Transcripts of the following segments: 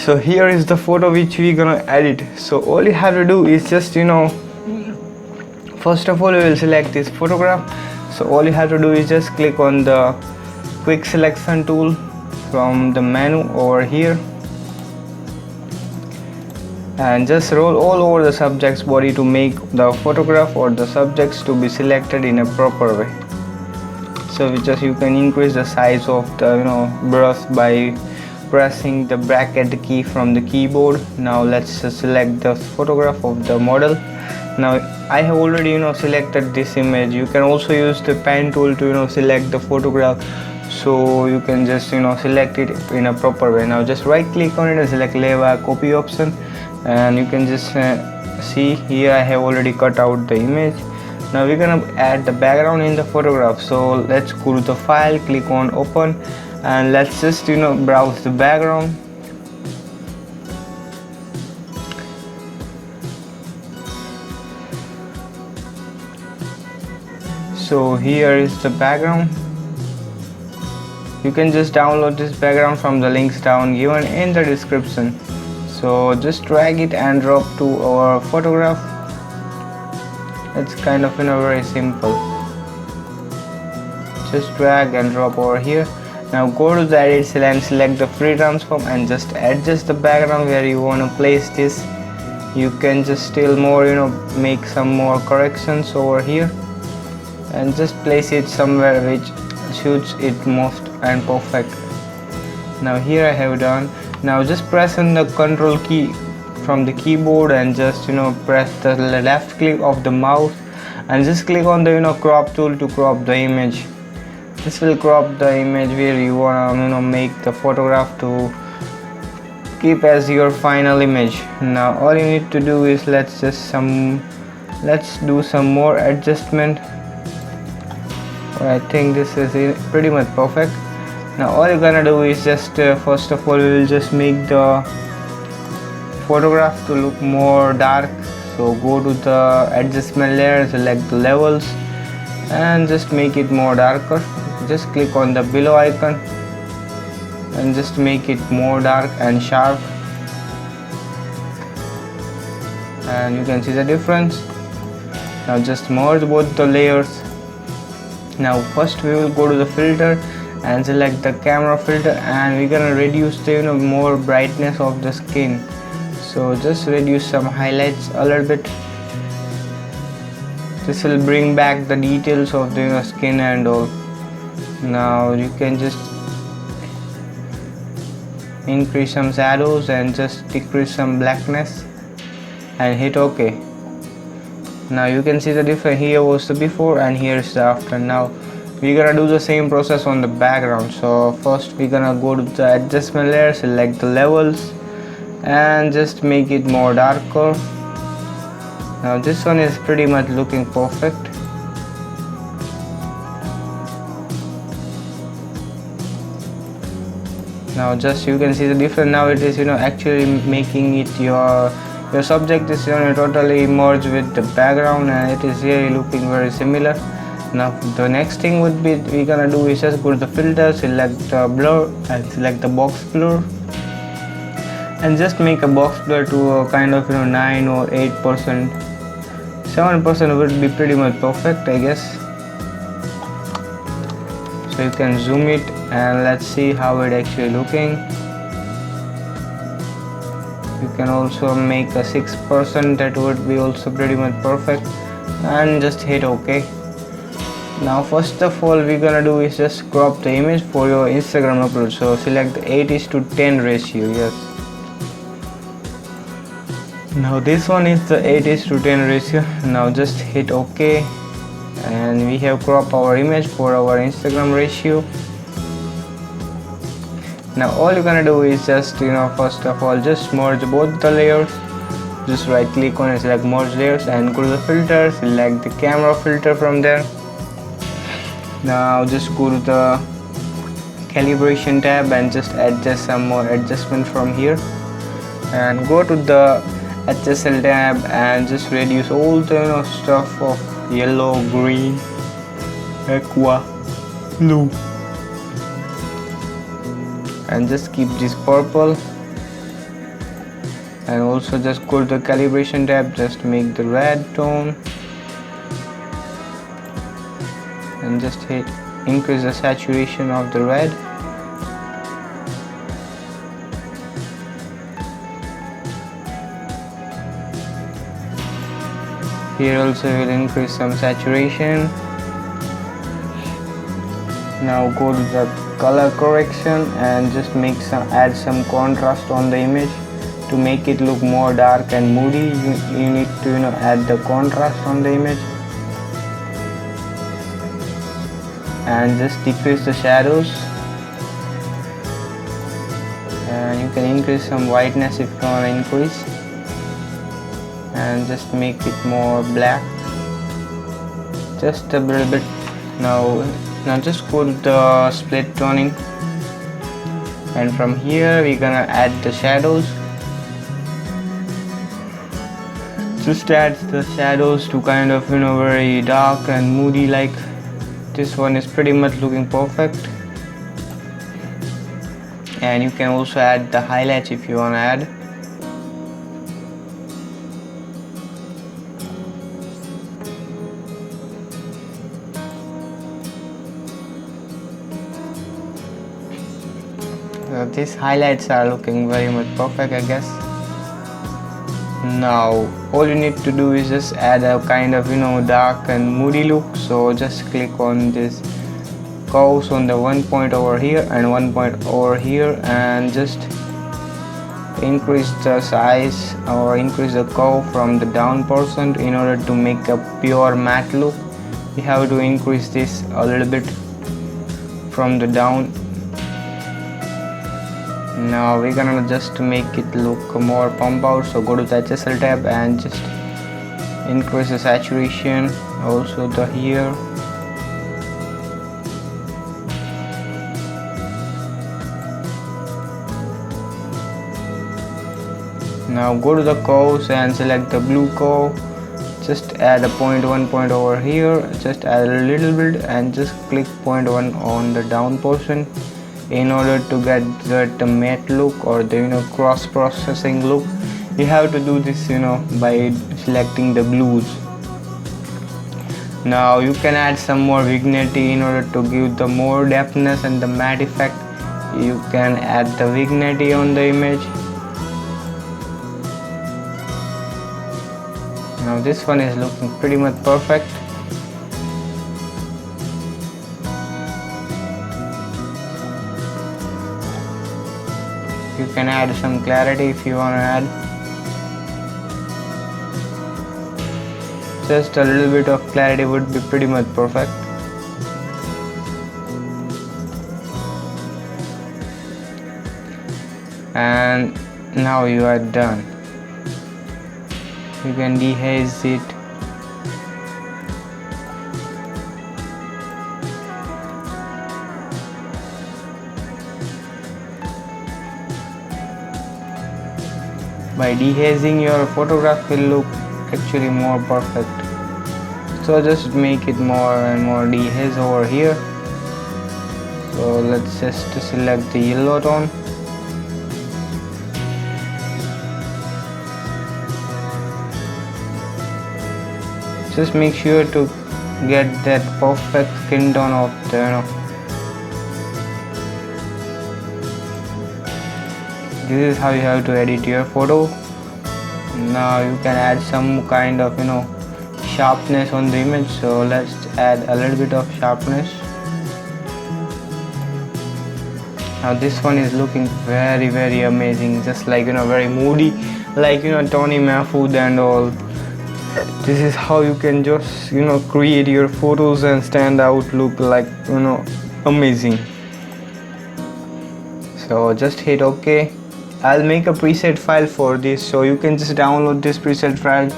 So here is the photo which we're gonna edit. So all you have to do is just first of all we will select this photograph. So all you have to do is just click on the quick selection tool from the menu over here and just roll all over the subject's body to make the photograph or the subjects to be selected in a proper way. So you can increase the size of the brush by pressing the bracket key from the keyboard. Now let's just select the photograph of the model. Now I have already selected this image. You can also use the pen tool to select the photograph, so you can just select it in a proper way. Now just right click on it and select leave a copy option, and you can just see here I have already cut out the image. Now we're gonna add the background in the photograph. So let's go to the file, click on open, and let's just browse the background. So here is the background. You can just download this background from the links down given in the description. So just drag it and drop to our photograph. It's kind of very simple. Just drag and drop over here. Now go to the edit cell and select the free transform and just adjust the background where you want to place this. You can just still more make some more corrections over here and just place it somewhere which suits it most and perfect. Now here I have done. Now just press on the Ctrl key from the keyboard and just press the left click of the mouse and just click on the crop tool to crop the image. This will crop the image where you wanna make the photograph to keep as your final image. Now all you need to do is let's do some more adjustment. I think this is pretty much perfect. Now all you're gonna do is just first of all we will just make the photograph to look more dark. So go to the adjustment layer, select the levels and just make it more darker. Just click on the below icon and just make it more dark and sharp, and you can see the difference. Now just merge both the layers. Now first we will go to the filter and select the camera filter, and we're gonna reduce the more brightness of the skin. So just reduce some highlights a little bit. This will bring back the details of the skin and all. Now you can just increase some shadows and just decrease some blackness and hit OK. Now you can see the difference. Here was the before and here is the after. Now we're gonna do the same process on the background. So first we're gonna go to the adjustment layer, select the levels and just make it more darker. Now this one is pretty much looking perfect. Now just you can see the difference. Now it is actually making it your subject is totally merged with the background, and it is really looking very similar. Now the next thing would be we're gonna do is just go to the filter, select the blur and select the box blur and just make a box blur to a kind of 9 or 8%. 7% would be pretty much perfect, I guess. So you can zoom it and let's see how it actually looking. You can also make a 6%, that would be also pretty much perfect, and just hit OK. Now first of all we're gonna do is just crop the image for your Instagram upload. So select the 8:10 ratio. Yes. Now this one is the 8:10 ratio. Now just hit OK, and we have cropped our image for our Instagram ratio. Now all you're gonna do is just first of all just merge both the layers. Just right click on it, select merge layers and go to the filter, select the camera filter from there. Now just go to the calibration tab and just adjust some more adjustment from here, and go to the HSL tab and just reduce all the stuff of yellow, green, aqua, blue, and just keep this purple and also just go to the calibration tab, just make the red tone and just increase the saturation of the red. Here also will increase some saturation. Now go to the color correction and just add some contrast on the image to make it look more dark and moody. You need to add the contrast on the image, and just decrease the shadows, and you can increase some whiteness if you want to increase, and just make it more black, just a little bit. Now just go to the split toning, and from here we're gonna add the shadows. Just add the shadows to kind of very dark and moody, like this one is pretty much looking perfect. And you can also add the highlights if you want to add. These highlights are looking very much perfect, I guess. Now all you need to do is just add a kind of dark and moody look. So just click on this curves on the 1 point over here and 1 point over here, and just increase the size or increase the curve from the down portion in order to make a pure matte look. You have to increase this a little bit from the down. Now we're gonna just make it look more pump out, so go to the HSL tab and just increase the saturation, also the here. Now go to the curves and select the blue curve, just add a 0.1 point over here, just add a little bit and just click 0.1 on the down portion in order to get the matte look or the cross processing look. You have to do this by selecting the blues. Now you can add some more vignette in order to give the more depthness and the matte effect. You can add the vignette on the image. Now this one is looking pretty much perfect. You can add some clarity if you want to add. Just a little bit of clarity would be pretty much perfect. And now you are done. You can dehaze it. By dehazing, your photograph will look actually more perfect. So just make it more and more dehaze over here. So let's just select the yellow tone. Just make sure to get that perfect skin tone of the This is how you have to edit your photo. Now you can add some kind of sharpness on the image, so let's add a little bit of sharpness. Now this one is looking very, very amazing, just like very moody, like Toni, Mahfud and all. This is how you can just create your photos and stand out, look like amazing. So just hit OK. I'll make a preset file for this, so you can just download this preset file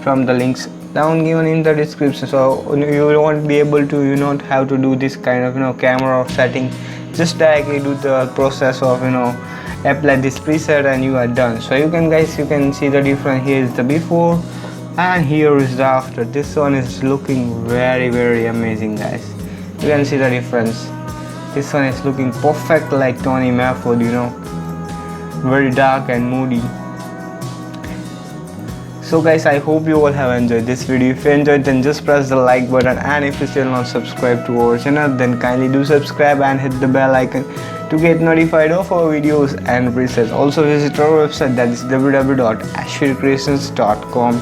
from the links down given in the description. So you won't be able to not have to do this kind of camera setting. Just directly do the process of apply this preset and you are done. So you can see the difference. Here is the before and here is the after. This one is looking very, very amazing, guys. You can see the difference. This one is looking perfect like Toni, Mahfud, very dark and moody. So guys, I hope you all have enjoyed this video. If you enjoyed, then just press the like button, and if you still not subscribed to our channel, then kindly do subscribe and hit the bell icon to get notified of our videos and presets. Also visit our website, that is www.ashvircreations.com.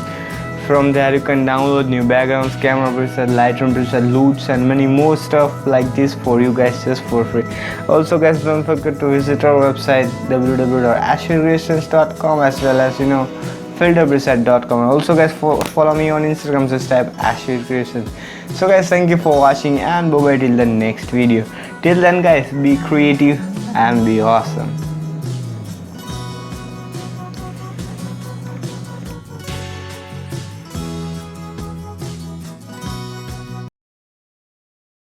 From there you can download new backgrounds, camera preset, Lightroom preset, LUTs and many more stuff like this for you guys just for free. Also guys, don't forget to visit our website www.ashvircreations.com, as well as filterpreset.com. Also guys, follow me on Instagram, just type ashvircreations. So guys, thank you for watching, and bye bye till the next video. Till then guys, be creative and be awesome.